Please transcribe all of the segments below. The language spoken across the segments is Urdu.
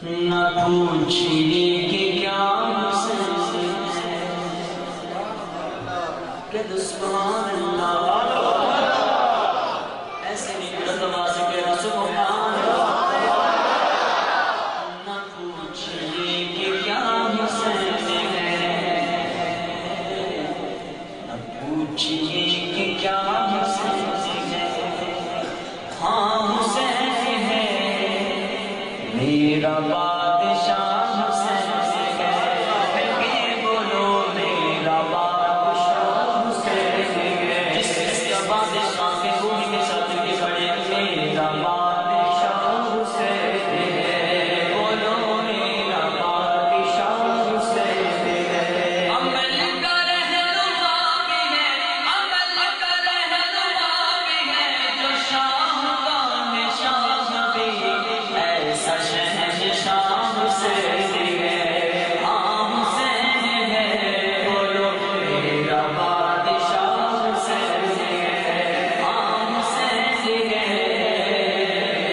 نہ پوچھیے کہ کیا حسین کہ سبحان اللہ ایسے نہیں بلند آواز سے کہہ سبحان اللہ نہ پوچھیے کہ کیا حسین ہے نہ پوچھیے کہ کیا حسین ہے ہاں حسین ہے میرا بادشاہ حسین ہے بولو میرا بادشاہ حسین ہے جس کا بادشاہ کے بھومی کے ساتھ کے بڑے میرا بادشاہ حسین ہے بولو میرا بادشاہ حسین ہے عمل کا رہنما بھی ہے عمل کا رہنما بھی ہے جو شاہ کا نشان بھی ایسا شہنشاہ حسین ہے ہاں حسین ہے بولو میرا بادشاہ حسین ہے ہاں حسین ہے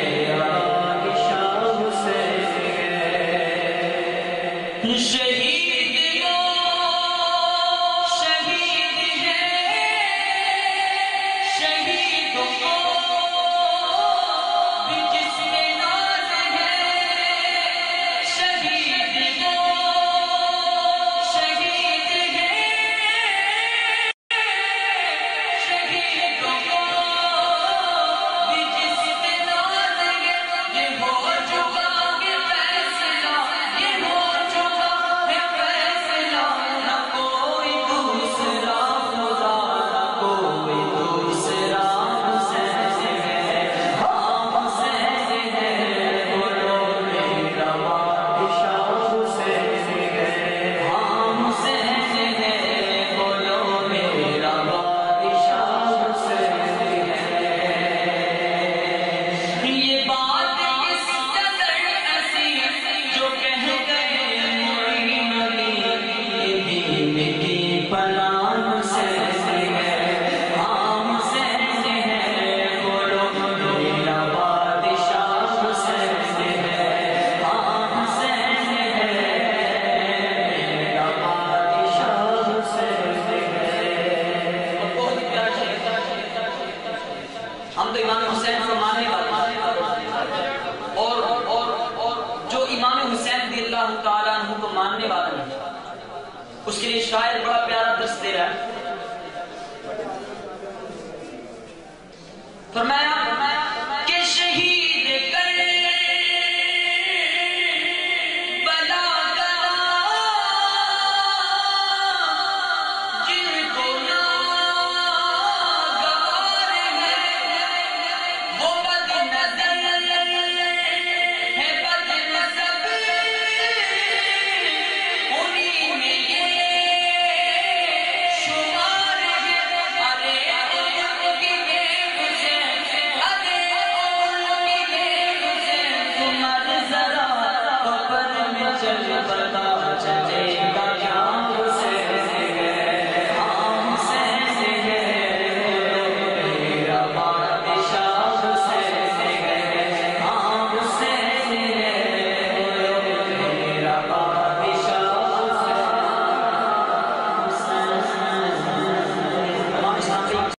میرا بادشاہ حسین ہے شہید شہید ہے شہید کو بھی جس میں ناز ہے شہید کو شہید ہے شہید کو بھی جس میں ناز ہے یہ ہو چکا ہے فیصلہ یہ ہو چکا ہے فیصلہ نہ کوئی دوسرا خدا نہ کوئی دوسرا حسین ہے ہاں حسین ہے بولو میرا بادشاہ حسین ہے ہاں حسین ہے بولو میرا بادشاہ حسین ہے یہ بات اس قدر ایسی جو کہہ گئے معین علی یہ دین کی پناہ حسین ہے ہاں حسین ہے بولو میرا بادشاہ حسین ہے ہاں حسین ہے میرا بادشاہ حسین ہے بہت ہی پیارا شعر ہم تو امام حسین کو ماننے والے اور جو امام حسین رضی اللہ تعالیٰ عنہ کو ماننے والا ہے اس کے لیے شاعر بڑا پیارا درس دے رہا ہے فرمایا